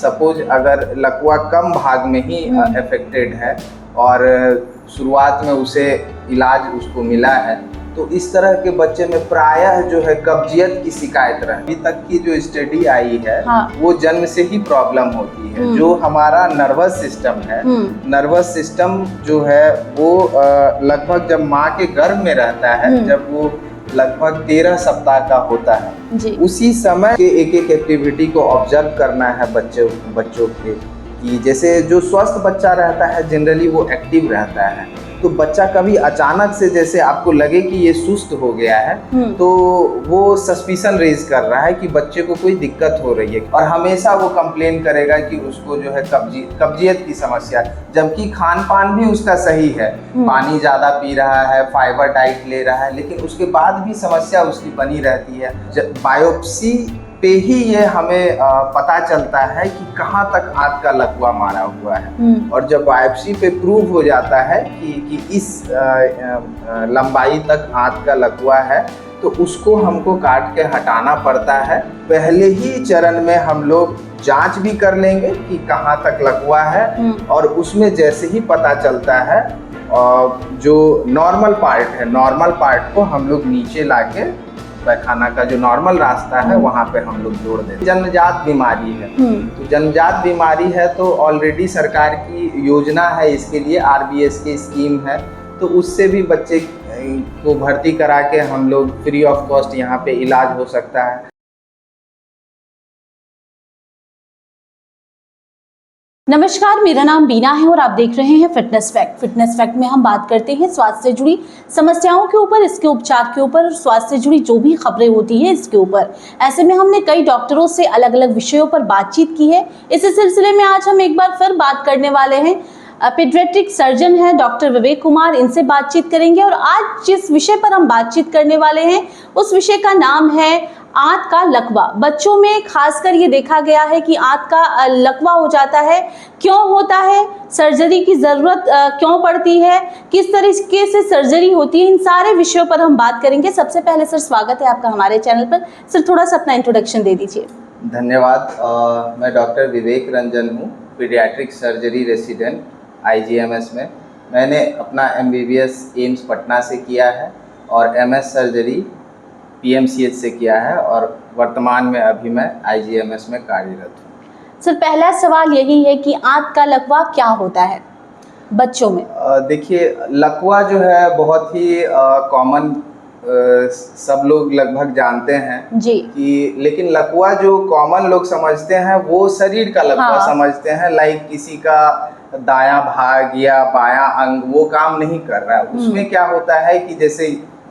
Suppose अगर लकवा कम भाग में ही अफेक्टेड है और शुरुआत में उसे इलाज उसको मिला है, तो इस तरह के बच्चे में प्रायः जो है कब्जियत की शिकायत रहे। अभी तक की जो स्टडी आई है वो जन्म से ही प्रॉब्लम होती है। जो हमारा नर्वस सिस्टम है, नर्वस सिस्टम जो है वो लगभग जब माँ के गर्भ में रहता है, जब वो लगभग 13 सप्ताह का होता है, उसी समय के एक एक्टिविटी को ऑब्जर्व करना है बच्चों के, कि जैसे जो स्वस्थ बच्चा रहता है जनरली वो एक्टिव रहता है। तो बच्चा कभी अचानक से जैसे आपको लगे कि ये सुस्त हो गया है, तो वो सस्पिशन रेज कर रहा है कि बच्चे को कोई दिक्कत हो रही है, और हमेशा वो कंप्लेन करेगा कि उसको जो है कब्जियत की समस्या, जबकि खान पान भी उसका सही है, पानी ज़्यादा पी रहा है, फाइबर डाइट ले रहा है, लेकिन उसके बाद भी समस्या उसकी बनी रहती है। बायोप्सी पे ही ये हमें पता चलता है कि कहाँ तक आंत का लकवा मारा हुआ है, और जब बायोप्सी पे प्रूव हो जाता है कि इस लंबाई तक आंत का लकवा है, तो उसको हमको काट के हटाना पड़ता है। पहले ही चरण में हम लोग जांच भी कर लेंगे कि कहाँ तक लकवा है, और उसमें जैसे ही पता चलता है जो नॉर्मल पार्ट है, नॉर्मल पार्ट को हम लोग नीचे लाके पैखाना का जो नॉर्मल रास्ता है वहाँ पे हम लोग जोड़ देते। जन्मजात बीमारी है, तो जन्मजात बीमारी है तो ऑलरेडी सरकार की योजना है इसके लिए, RBS की स्कीम है, तो उससे भी बच्चे को भर्ती करा के हम लोग फ्री ऑफ कॉस्ट यहाँ पे इलाज हो सकता है। नमस्कार, मेरा नाम बीना है और आप देख रहे हैं फिटनेस फैक्ट। फिटनेस फैक्ट में हम बात करते हैं स्वास्थ्य से जुड़ी समस्याओं के ऊपर, इसके उपचार के ऊपर, स्वास्थ्य से जुड़ी जो भी खबरें होती है इसके ऊपर। ऐसे में हमने कई डॉक्टरों से अलग अलग विषयों पर बातचीत की है। इसी सिलसिले में आज हम एक बार फिर बात करने वाले हैं, पीडियाट्रिक सर्जन है डॉक्टर विवेक कुमार, इनसे बातचीत करेंगे। और आज जिस विषय पर हम बातचीत करने वाले हैं उस विषय का नाम है आंत का लकवा। बच्चों में खासकर ये देखा गया है कि आंत का लकवा हो जाता है, क्यों होता है, सर्जरी की ज़रूरत क्यों पड़ती है, किस तरीके से सर्जरी होती है, इन सारे विषयों पर हम बात करेंगे। सबसे पहले सर स्वागत है आपका हमारे चैनल पर। सर थोड़ा सा अपना इंट्रोडक्शन दे दीजिए। धन्यवाद। मैं डॉक्टर विवेक रंजन हूँ, पीडियाट्रिक सर्जरी रेसिडेंट IGMS में। मैंने अपना MBBS एम्स पटना से किया है और MS सर्जरी PMCH से किया है, और वर्तमान में अभी मैं IGMS में कार्यरत हूँ। सर पहला सवाल यही है कि आंत का लकवा क्या होता है बच्चों में? देखिए, लकवा जो है बहुत ही कॉमन, सब लोग लगभग जानते हैं जी, कि लेकिन लकवा जो कॉमन लोग समझते हैं वो शरीर का लकवा समझते हैं। लाइक किसी का दायां भाग या बायां अंग वो काम नहीं कर रहा है। उसमें क्या होता है कि जैसे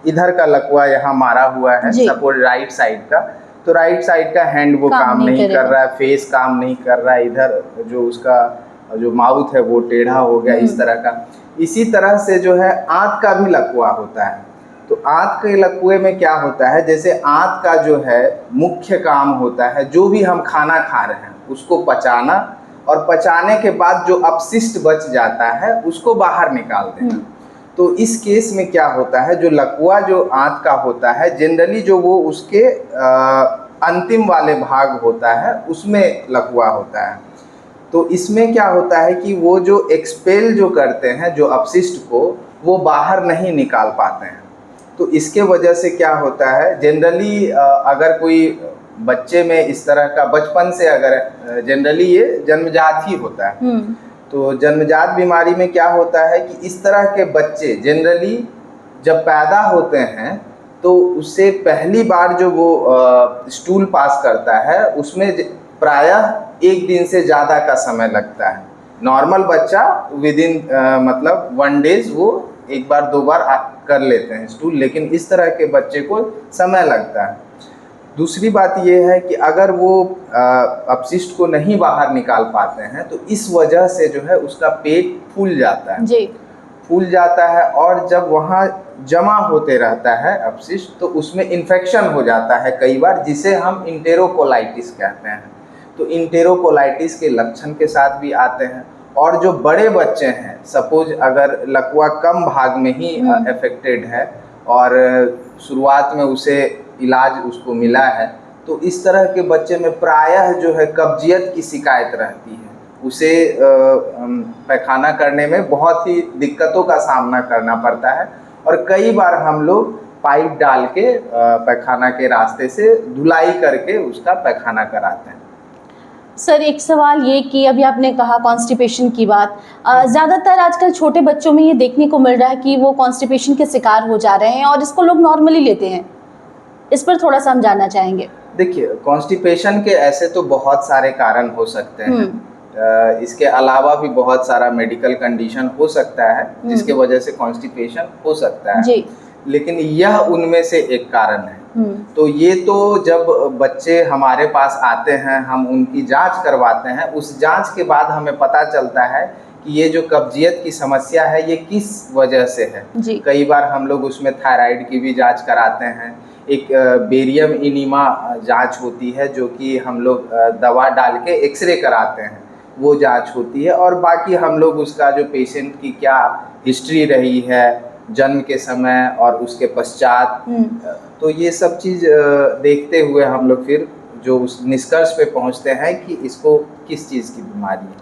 इधर का लकवा यहाँ मारा हुआ है, सपोज राइट साइड का, तो राइट साइड का हैंड वो काम नहीं कर रहा है, फेस काम नहीं कर रहा है, इधर जो उसका जो माउथ है वो टेढ़ा हो गया, इस तरह का। इसी तरह से जो है आंत का भी लकवा होता है। तो आंत के लकवे में क्या होता है, जैसे आंत का जो है मुख्य काम होता है, जो भी हम खाना खा रहे हैं उसको पचाना, और पचाने के बाद जो अपशिष्ट बच जाता है उसको बाहर निकाल देना। तो इस केस में क्या होता है, जो लकवा जो आंत का होता है जनरली जो वो उसके अंतिम वाले भाग होता है उसमें लकवा होता है। तो इसमें क्या होता है कि वो जो एक्सपेल जो करते हैं जो अपशिष्ट को, वो बाहर नहीं निकाल पाते हैं। तो इसके वजह से क्या होता है, जनरली अगर कोई बच्चे में इस तरह का बचपन से, अगर जनरली ये जन्मजात ही होता है, तो जन्मजात बीमारी में क्या होता है कि इस तरह के बच्चे जनरली जब पैदा होते हैं तो उससे पहली बार जो वो स्टूल पास करता है उसमें प्रायः 1 दिन से ज़्यादा का समय लगता है। नॉर्मल बच्चा विदिन मतलब 1 डेज वो 1 बार 2 बार कर लेते हैं स्टूल, लेकिन इस तरह के बच्चे को समय लगता है। दूसरी बात यह है कि अगर वो अपशिष्ट को नहीं बाहर निकाल पाते हैं तो इस वजह से जो है उसका पेट फूल जाता है जी, फूल जाता है, और जब वहाँ जमा होते रहता है अपशिष्ट तो उसमें इन्फेक्शन हो जाता है कई बार, जिसे हम इंटेरोकोलाइटिस कहते हैं। तो इंटेरोकोलाइटिस के लक्षण के साथ भी आते हैं। और जो बड़े बच्चे हैं, सपोज अगर लकवा कम भाग में ही अफेक्टेड है और शुरुआत में उसे इलाज उसको मिला है, तो इस तरह के बच्चे में प्रायः जो है कब्जियत की शिकायत रहती है। उसे पैखाना करने में बहुत ही दिक्कतों का सामना करना पड़ता है और कई बार हम लोग पाइप डाल के पैखाना के रास्ते से धुलाई करके उसका पैखाना कराते हैं। सर एक सवाल ये कि अभी आपने कहा कॉन्स्टिपेशन की बात, ज़्यादातर आजकल छोटे बच्चों में ये देखने को मिल रहा है कि वो कॉन्स्टिपेशन के शिकार हो जा रहे हैं और इसको लोग नॉर्मली लेते हैं। इस पर थोड़ा सा हम जानना चाहेंगे। देखिए, कॉन्स्टिपेशन के ऐसे तो बहुत सारे कारण हो सकते हैं। इसके अलावा भी बहुत सारा मेडिकल कंडीशन हो सकता है जिसके वजह से कॉन्स्टिपेशन हो सकता है जी। लेकिन यह उनमें से एक कारण है। तो ये तो जब बच्चे हमारे पास आते हैं, हम उनकी जांच करवाते हैं, उस जांच के बाद हमें पता चलता है कि ये जो कब्जियत की समस्या है ये किस वजह से है जी। कई बार हम लोग उसमें थायराइड की भी जांच कराते हैं, एक बेरियम इनीमा जांच होती है जो कि हम लोग दवा डाल के एक्सरे कराते हैं, वो जांच होती है, और बाकी हम लोग उसका जो पेशेंट की क्या हिस्ट्री रही है जन्म के समय और उसके पश्चात, तो ये सब चीज़ देखते हुए हम लोग फिर जो उस निष्कर्ष पे पहुंचते हैं कि इसको किस चीज़ की बीमारी है।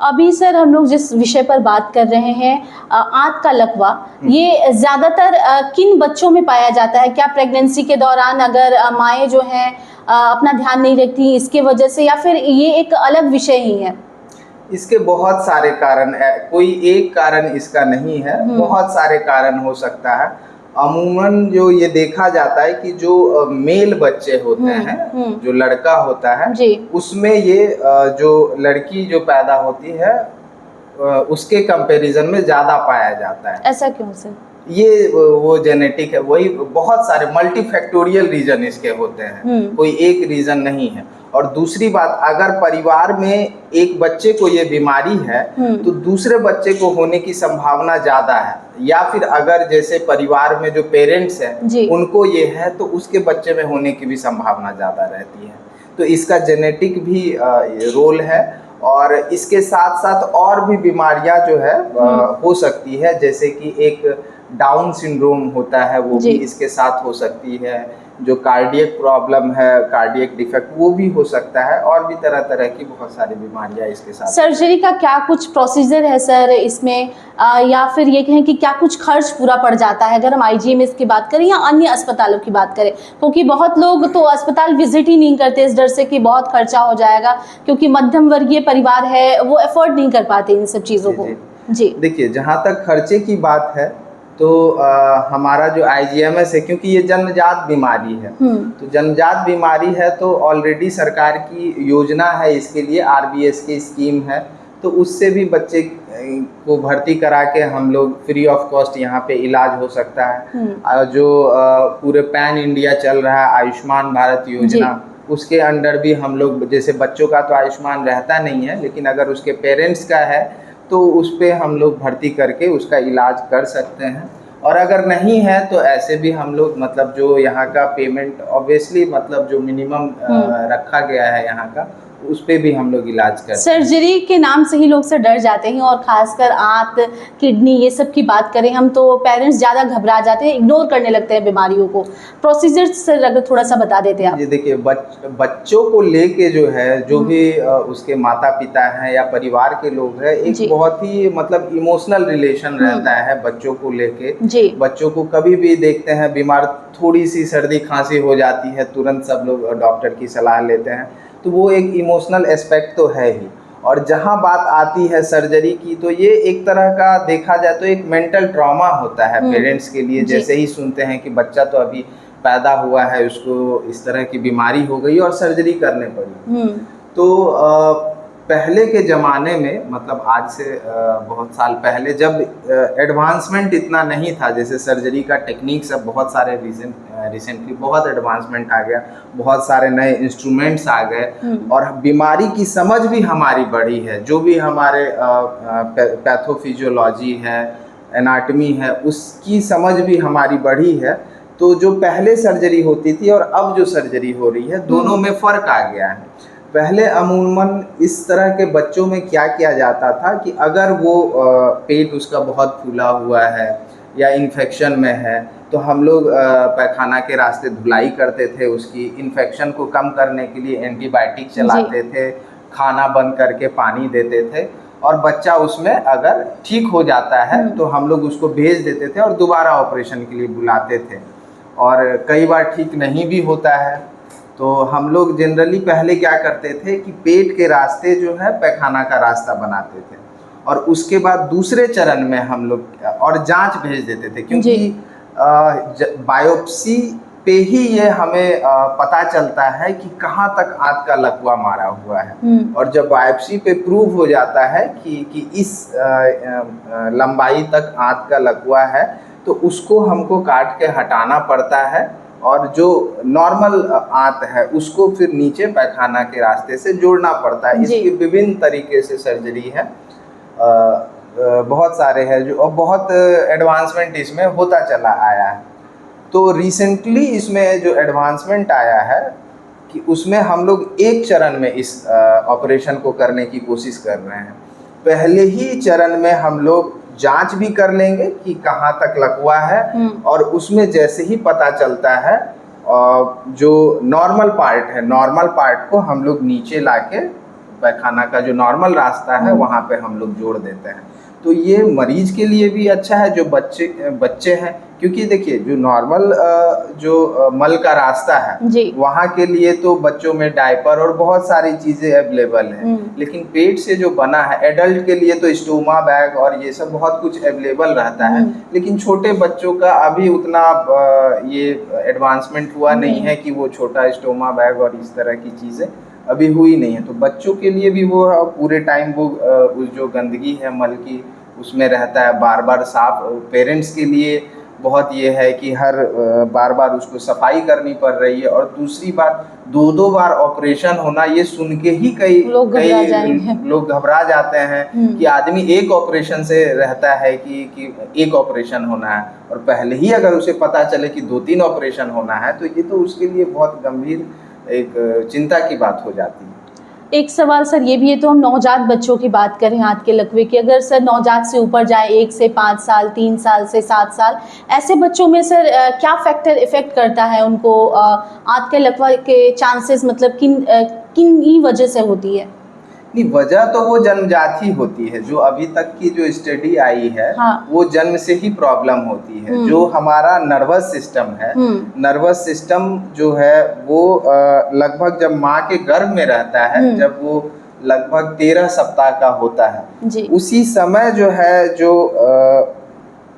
अभी सर हम लोग जिस विषय पर बात कर रहे हैं आंत का लकवा, ये ज़्यादातर किन बच्चों में पाया जाता है? क्या प्रेगनेंसी के दौरान अगर माएँ जो हैं अपना ध्यान नहीं रखती इसके वजह से, या फिर ये एक अलग विषय ही है? इसके बहुत सारे कारण है, कोई एक कारण इसका नहीं है, बहुत सारे कारण हो सकता है। अमूमन जो ये देखा जाता है कि जो मेल बच्चे होते हैं, जो लड़का होता है उसमें ये जो लड़की जो पैदा होती है उसके कंपैरिजन में ज़्यादा पाया जाता है। ऐसा क्यों सर? ये वो जेनेटिक है, वही बहुत सारे मल्टीफैक्टोरियल रीजन इसके होते हैं, कोई एक रीजन नहीं है। और दूसरी बात, अगर परिवार में एक बच्चे को ये बीमारी है तो दूसरे बच्चे को होने की संभावना ज़्यादा है, या फिर अगर जैसे परिवार में जो पेरेंट्स हैं उनको ये है तो उसके बच्चे में होने की भी संभावना ज़्यादा रहती है। तो इसका जेनेटिक भी रोल है, और इसके साथ साथ और भी बीमारियां जो है हो सकती है, जैसे कि एक डाउन सिंड्रोम होता है वो भी इसके साथ हो सकती है, जो कार्डियक प्रॉब्लम है, कार्डियक डिफेक्ट, वो भी हो सकता है, और भी तरह तरह की बहुत सारी बीमारियां इसके साथ। सर्जरी का क्या कुछ प्रोसीजर है सर इसमें, या फिर ये कहें कि क्या कुछ खर्च पूरा पड़ जाता है अगर हम IGMS की बात करें या अन्य अस्पतालों की बात करें? क्योंकि बहुत लोग तो अस्पताल विजिट ही नहीं करते इस डर से कि बहुत खर्चा हो जाएगा, क्योंकि मध्यम वर्गीय परिवार है, वो अफोर्ड नहीं कर पाते इन सब चीज़ों को जी। देखिए, जहाँ तक खर्चे की बात है तो हमारा जो IGMS है, क्योंकि ये जन्मजात बीमारी है, तो जन्मजात बीमारी है तो ऑलरेडी सरकार की योजना है इसके लिए, RBS की स्कीम है, तो उससे भी बच्चे को भर्ती करा के हम लोग फ्री ऑफ कॉस्ट यहाँ पे इलाज हो सकता है। जो पूरे पैन इंडिया चल रहा है आयुष्मान भारत योजना, उसके अंडर भी हम लोग, जैसे बच्चों का तो आयुष्मान रहता नहीं है, लेकिन अगर उसके पेरेंट्स का है तो उस पे हम लोग भर्ती करके उसका इलाज कर सकते हैं। और अगर नहीं है तो ऐसे भी हम लोग, मतलब जो यहाँ का पेमेंट ऑब्वियसली, मतलब जो मिनिमम रखा गया है यहाँ का, उस पे भी हम लोग इलाज करते हैं। सर्जरी के नाम से ही लोग से डर जाते हैं, और खासकर आंत, किडनी, ये सब की बात करें हम तो पेरेंट्स ज़्यादा घबरा जाते हैं, इग्नोर करने लगते हैं बीमारियों को। प्रोसीजर सर अगर थोड़ा सा बता देते हैं आप। जी देखिए, बच्चों को लेके जो है, जो भी उसके माता पिता हैं या परिवार के लोग हैं, एक बहुत ही मतलब इमोशनल रिलेशन रहता है बच्चों को लेके। बच्चों को कभी भी देखते हैं बीमार, थोड़ी सी सर्दी खांसी हो जाती है, तुरंत सब लोग डॉक्टर की सलाह लेते हैं, तो वो एक इमोशनल एस्पेक्ट तो है ही। और जहाँ बात आती है सर्जरी की, तो ये एक तरह का देखा जाए तो एक मेंटल ट्रॉमा होता है पेरेंट्स के लिए। जैसे ही सुनते हैं कि बच्चा तो अभी पैदा हुआ है, उसको इस तरह की बीमारी हो गई और सर्जरी करने पड़ी, तो पहले के ज़माने में, मतलब आज से बहुत साल पहले, जब एडवांसमेंट इतना नहीं था, जैसे सर्जरी का टेक्निक सब बहुत सारे रिसेंटली बहुत एडवांसमेंट आ गया, बहुत सारे नए इंस्ट्रूमेंट्स आ गए, और बीमारी की समझ भी हमारी बढ़ी है। जो भी हमारे पैथोफिजियोलॉजी है, एनाटमी है, उसकी समझ भी हमारी बढ़ी है। तो जो पहले सर्जरी होती थी और अब जो सर्जरी हो रही है, दोनों में फ़र्क आ गया है। पहले अमूमन इस तरह के बच्चों में क्या किया जाता था कि अगर वो पेट उसका बहुत फूला हुआ है या इन्फेक्शन में है, तो हम लोग पैखाना के रास्ते धुलाई करते थे, उसकी इन्फेक्शन को कम करने के लिए एंटीबायोटिक चलाते थे, खाना बंद करके पानी देते थे, और बच्चा उसमें अगर ठीक हो जाता है तो हम लोग उसको भेज देते थे और दोबारा ऑपरेशन के लिए बुलाते थे। और कई बार ठीक नहीं भी होता है तो हम लोग जनरली पहले क्या करते थे कि पेट के रास्ते जो है पैखाना का रास्ता बनाते थे, और उसके बाद दूसरे चरण में हम लोग और जांच भेज देते थे, क्योंकि बायोप्सी पे ही ये हमें पता चलता है कि कहाँ तक आंत का लकवा मारा हुआ है। और जब बायोप्सी पे प्रूव हो जाता है कि इस लंबाई तक आंत का लकवा है, तो उसको हमको काट के हटाना पड़ता है, और जो नॉर्मल आंत है उसको फिर नीचे पैखाना के रास्ते से जोड़ना पड़ता है। इसकी विभिन्न तरीके से सर्जरी है, बहुत सारे हैं जो, और बहुत एडवांसमेंट इसमें होता चला आया है। तो रिसेंटली इसमें जो एडवांसमेंट आया है कि उसमें हम लोग एक चरण में इस ऑपरेशन को करने की कोशिश कर रहे हैं। पहले ही चरण में हम लोग जांच भी कर लेंगे कि कहाँ तक लकवा है, और उसमें जैसे ही पता चलता है जो नॉर्मल पार्ट है, नॉर्मल पार्ट को हम लोग नीचे लाके पैखाना का जो नॉर्मल रास्ता है वहाँ पे हम लोग जोड़ देते हैं। तो ये मरीज के लिए भी अच्छा है जो बच्चे हैं, क्योंकि देखिए जो नॉर्मल जो मल का रास्ता है वहाँ के लिए तो बच्चों में डायपर और बहुत सारी चीज़ें अवेलेबल हैं, लेकिन पेट से जो बना है एडल्ट के लिए तो स्टोमा बैग और ये सब बहुत कुछ अवेलेबल रहता है, लेकिन छोटे बच्चों का अभी उतना ये एडवांसमेंट हुआ नहीं है कि वो छोटा स्टोमा बैग और इस तरह की चीज़ें अभी हुई नहीं है। तो बच्चों के लिए भी वो पूरे टाइम वो उस जो गंदगी है मल की उसमें रहता है, बार बार साफ। पेरेंट्स के लिए बहुत ये है कि हर बार बार उसको सफाई करनी पड़ रही है, और दूसरी बात 2-2 बार ऑपरेशन होना, ये सुन के ही कई लोग घबरा जाते हैं कि आदमी एक ऑपरेशन से रहता है कि एक ऑपरेशन होना है, और पहले ही अगर उसे पता चले कि 2-3 ऑपरेशन होना है तो ये तो उसके लिए बहुत गंभीर एक चिंता की बात हो जाती है। एक सवाल सर ये भी है, तो हम नवजात बच्चों की बात करें आंत के लकवे की, अगर सर नवजात से ऊपर जाए 1 से 5 साल, 3 साल से 7 साल, ऐसे बच्चों में सर क्या फैक्टर इफेक्ट करता है उनको आंत के लकवा के चांसेस, मतलब किन ही वजह से होती है? नहीं, वजह तो वो जन्मजात ही होती है। जो अभी तक की जो स्टडी आई है वो जन्म से ही प्रॉब्लम होती है। जो हमारा नर्वस सिस्टम है, नर्वस सिस्टम जो है वो लगभग जब माँ के गर्भ में रहता है, जब वो लगभग 13 सप्ताह का होता है, उसी समय जो है जो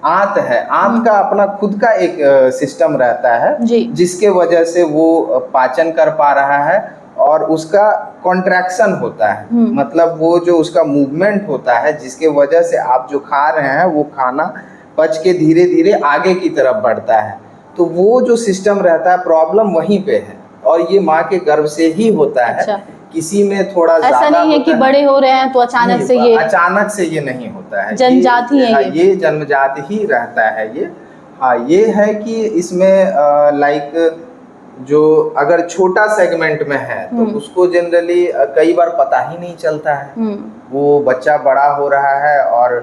आंत है, आंत का अपना खुद का एक सिस्टम रहता है जिसके वजह से वो पाचन कर पा रहा है, और उसका कॉन्ट्रैक्शन होता है, मतलब वो जो उसका मूवमेंट होता है जिसके वजह से आप जो खा रहे हैं वो खाना पच के धीरे धीरे आगे की तरफ बढ़ता है। तो वो जो सिस्टम रहता है, प्रॉब्लम वहीं पे है, और ये माँ के गर्भ से ही होता है। अच्छा। किसी में थोड़ा ऐसा नहीं है कि बड़े हो रहे हैं तो अचानक से ये नहीं होता है, जन्मजात ही है, ये जन्मजात ही रहता है ये। हाँ, ये है कि इसमें लाइक जो अगर छोटा सेगमेंट में है तो उसको जनरली कई बार पता ही नहीं चलता है। वो बच्चा बड़ा हो रहा है और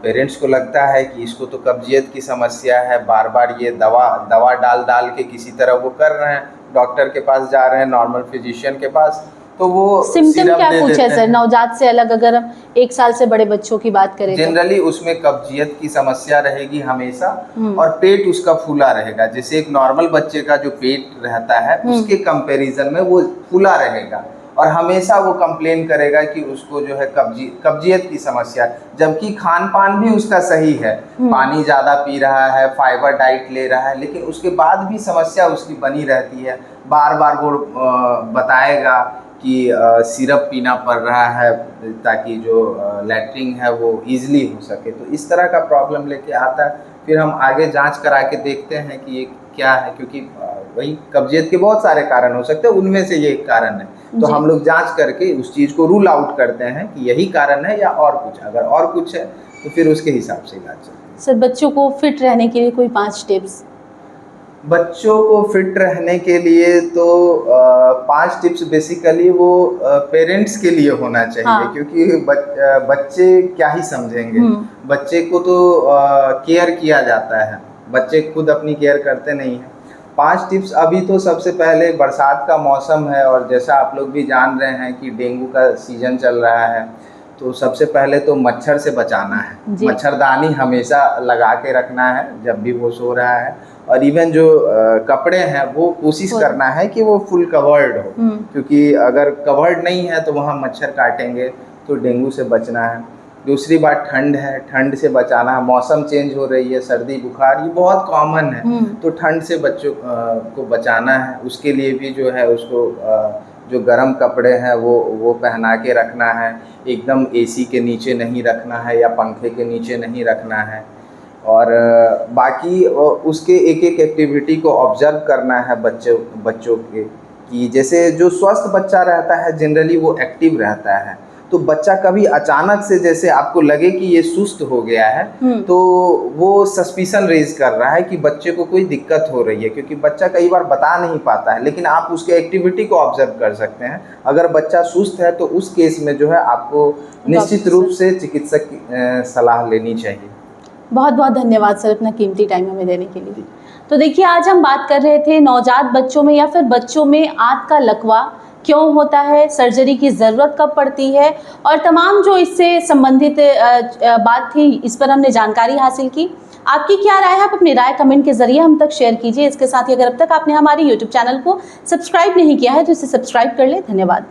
पेरेंट्स को लगता है कि इसको तो कब्जियत की समस्या है, बार बार ये दवा डाल के किसी तरह वो कर रहे हैं, डॉक्टर के पास जा रहे हैं, नॉर्मल फिजिशियन के पास, तो वो सिम्टम क्या कुछ है सर नवजात से अलग, अगर हम 1 साल से बड़े बच्चों की बात करें? जनरली उसमें कब्जियत की समस्या रहेगी हमेशा, और पेट उसका फूला रहेगा। जैसे एक नॉर्मल बच्चे का जो पेट रहता है उसके कंपैरिजन में वो फूला रहेगा, और हमेशा वो कंप्लेन करेगा कि उसको जो है कब्जियत की समस्या, जबकि खान पान भी उसका सही है, पानी ज़्यादा पी रहा है, फाइबर डाइट ले रहा है, लेकिन उसके बाद भी समस्या उसकी बनी रहती है। बार बार वो बताएगा कि सिरप पीना पड़ रहा है ताकि जो लैट्रिन है वो ईजिली हो सके। तो इस तरह का प्रॉब्लम लेके आता है, फिर हम आगे जांच करा के देखते हैं कि ये क्या है, क्योंकि वही कब्जियत के बहुत सारे कारण हो सकते हैं, उनमें से ये एक कारण है। तो हम लोग जांच करके उस चीज़ को रूल आउट करते हैं कि यही कारण है या और कुछ। अगर और कुछ है तो फिर उसके हिसाब से इलाज चलता है। सर बच्चों को फिट रहने के लिए कोई 5 टिप्स? बच्चों को फिट रहने के लिए तो 5 टिप्स बेसिकली वो पेरेंट्स के लिए होना चाहिए। हाँ। क्योंकि बच्चे क्या ही समझेंगे। बच्चे को तो केयर किया जाता है, बच्चे खुद अपनी केयर करते नहीं हैं। 5 टिप्स। अभी तो सबसे पहले बरसात का मौसम है और जैसा आप लोग भी जान रहे हैं कि डेंगू का सीजन चल रहा है, तो सबसे पहले तो मच्छर से बचाना है। मच्छरदानी हमेशा लगा के रखना है जब भी वो सो रहा है। और इवन जो कपड़े हैं वो कोशिश करना है कि वो फुल कवर्ड हो, क्योंकि अगर कवर्ड नहीं है तो वहाँ मच्छर काटेंगे, तो डेंगू से बचना है। दूसरी बात ठंड है, ठंड से बचाना है। मौसम चेंज हो रही है, सर्दी बुखार ये बहुत कॉमन है, तो ठंड से बच्चों को बचाना है। उसके लिए भी जो है उसको जो गर्म कपड़े हैं वो पहना के रखना है। एकदम एसी के नीचे नहीं रखना है या पंखे के नीचे नहीं रखना है। और बाकी उसके एक एक एक्टिविटी को ऑब्जर्व करना है बच्चों के, कि जैसे जो स्वस्थ बच्चा रहता है जनरली वो एक्टिव रहता है। तो बच्चा कभी अचानक से जैसे आपको लगे कि ये सुस्त हो गया है, तो वो सस्पिशन रेज कर रहा है कि बच्चे को कोई दिक्कत हो रही है, क्योंकि बच्चा कई बार बता नहीं पाता है, लेकिन आप उसके एक्टिविटी को ऑब्जर्व कर सकते हैं। अगर बच्चा सुस्त है तो उस केस में जो है आपको निश्चित रूप से चिकित्सक की सलाह लेनी चाहिए। बहुत बहुत धन्यवाद सर अपना कीमती टाइम हमें देने के लिए। तो देखिए, आज हम बात कर रहे थे नवजात बच्चों में या फिर बच्चों में आंत का लकवा क्यों होता है, सर्जरी की ज़रूरत कब पड़ती है, और तमाम जो इससे संबंधित बात थी इस पर हमने जानकारी हासिल की। आपकी क्या राय है? आप अपनी राय कमेंट के जरिए हम तक शेयर कीजिए। इसके साथ ही अगर अब तक आपने हमारे YouTube चैनल को सब्सक्राइब नहीं किया है तो इसे सब्सक्राइब कर ले। धन्यवाद।